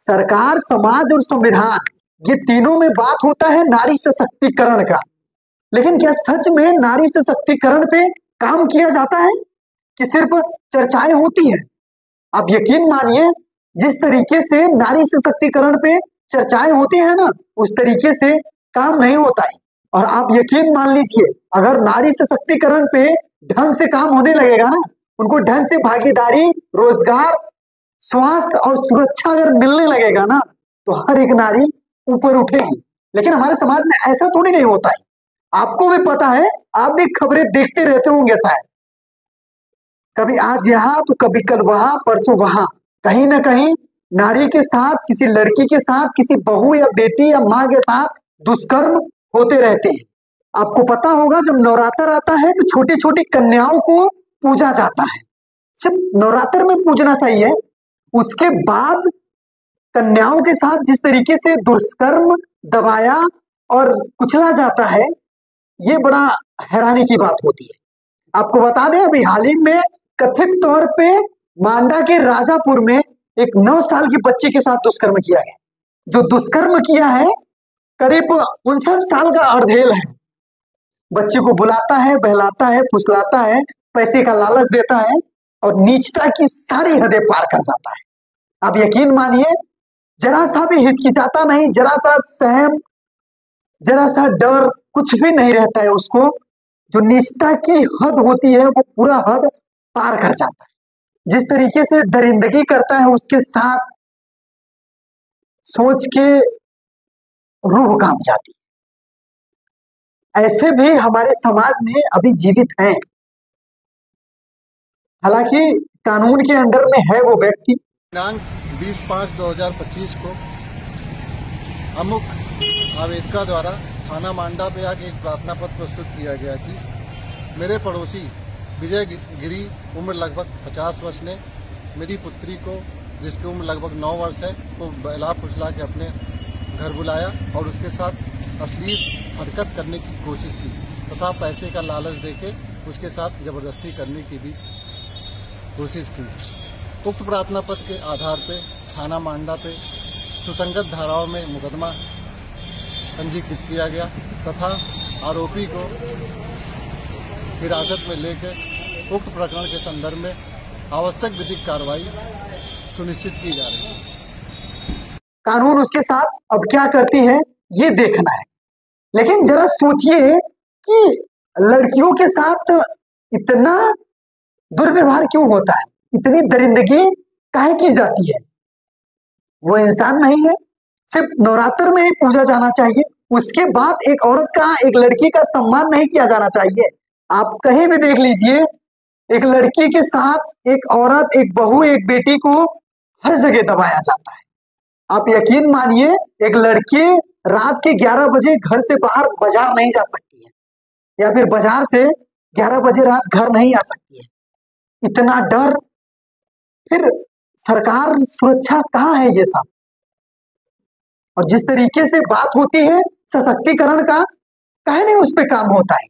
सरकार, समाज और संविधान, ये तीनों में बात होता है नारी सशक्तिकरण का। लेकिन क्या सच में नारी सशक्तिकरण पे काम किया जाता है कि सिर्फ चर्चाएं होती है? आप यकीन मानिए, जिस तरीके से नारी सशक्तिकरण पे चर्चाएं होती है ना, उस तरीके से काम नहीं होता है। और आप यकीन मान लीजिए, अगर नारी सशक्तिकरण पे ढंग से काम होने लगेगा ना, उनको ढंग से भागीदारी, रोजगार, स्वास्थ्य और सुरक्षा अगर मिलने लगेगा ना, तो हर एक नारी ऊपर उठेगी। लेकिन हमारे समाज में ऐसा थोड़ी नहीं होता है। आपको भी पता है, आप भी खबरें देखते रहते होंगे शायद, कभी आज यहाँ तो कभी कल वहां, परसों वहां, कहीं ना कहीं नारी के साथ, किसी लड़की के साथ, किसी बहू या बेटी या माँ के साथ दुष्कर्म होते रहते हैं। आपको पता होगा, जब नवरात्र आता है तो छोटी छोटी कन्याओं को पूजा जाता है। सिर्फ नवरात्र में पूजना सही है, उसके बाद कन्याओं के साथ जिस तरीके से दुष्कर्म, दबाया और कुचला जाता है, ये बड़ा हैरानी की बात होती है। आपको बता दें, अभी हाल ही में कथित तौर पे मांडा के राजापुर में एक 9 साल की बच्ची के साथ दुष्कर्म किया गया। जो दुष्कर्म किया है, करीब 59 साल का अर्धेल है। बच्ची को बुलाता है, बहलाता है, फुसलाता है, पैसे का लालच देता है और नीचता की सारी हदें पार कर जाता है। आप यकीन मानिए, जरा सा भी हिचकिचाता नहीं, जरा सा सहम, जरा सा डर, कुछ भी नहीं रहता है उसको। जो नीचता की हद होती है, वो पूरा हद पार कर जाता है। जिस तरीके से दरिंदगी करता है, उसके साथ सोच के रूह कांप जाती है। ऐसे भी हमारे समाज में अभी जीवित हैं। हालांकि कानून के अंडर में है वो व्यक्ति। दिनांक 20/5/2025 को अमुक आवेदका द्वारा थाना मांडा पे आके एक प्रार्थना पत्र प्रस्तुत किया गया कि मेरे पड़ोसी विजय गिरी, उम्र लगभग 50 वर्ष ने मेरी पुत्री को, जिसकी उम्र लगभग 9 वर्ष है, को बहला फुसला के अपने घर बुलाया और उसके साथ अश्लील हरकत करने की कोशिश की तथा पैसे का लालच देके उसके साथ जबरदस्ती करने की भी कोशिश की। उक्त प्रार्थना पत्र के आधार पर थाना मांडा पे सुसंगत धाराओं में मुकदमा पंजीकृत किया गया तथा आरोपी को हिरासत में लेकर उक्त प्रकरण के संदर्भ में आवश्यक विधिक कार्रवाई सुनिश्चित की जा रही है। कानून उसके साथ अब क्या करती है, ये देखना है। लेकिन जरा सोचिए कि लड़कियों के साथ इतना दुर्व्यवहार क्यों होता है, इतनी दरिंदगी काहे की जाती है? वो इंसान नहीं है। सिर्फ नवरात्र में ही पूजा जाना चाहिए, उसके बाद एक औरत का, एक लड़की का सम्मान नहीं किया जाना चाहिए। आप कहीं भी देख लीजिए, एक लड़की के साथ एक औरत, एक बहू, एक बेटी को हर जगह दबाया जाता है। आप यकीन मानिए, एक लड़की रात के 11 बजे घर से बाहर बाजार नहीं जा सकती है, या फिर बाजार से 11 बजे रात घर नहीं आ सकती है। इतना डर, फिर सरकार, सुरक्षा कहाँ है ये सब? और जिस तरीके से बात होती है सशक्तिकरण का, काहे नहीं उस पर काम होता है?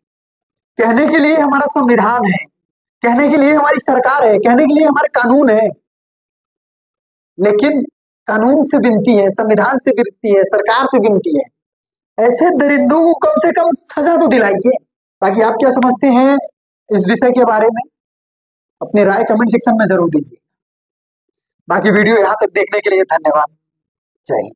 कहने के लिए हमारा संविधान है, कहने के लिए हमारी सरकार है, कहने के लिए हमारे कानून है, लेकिन कानून से विनती है, संविधान से विनती है, सरकार से विनती है, ऐसे दरिंदों को कम से कम सजा तो दिलाइए। ताकि आप क्या समझते हैं इस विषय के बारे में, अपनी राय कमेंट सेक्शन में जरूर दीजिए। बाकी वीडियो यहाँ तक देखने के लिए धन्यवाद। जय हिंद।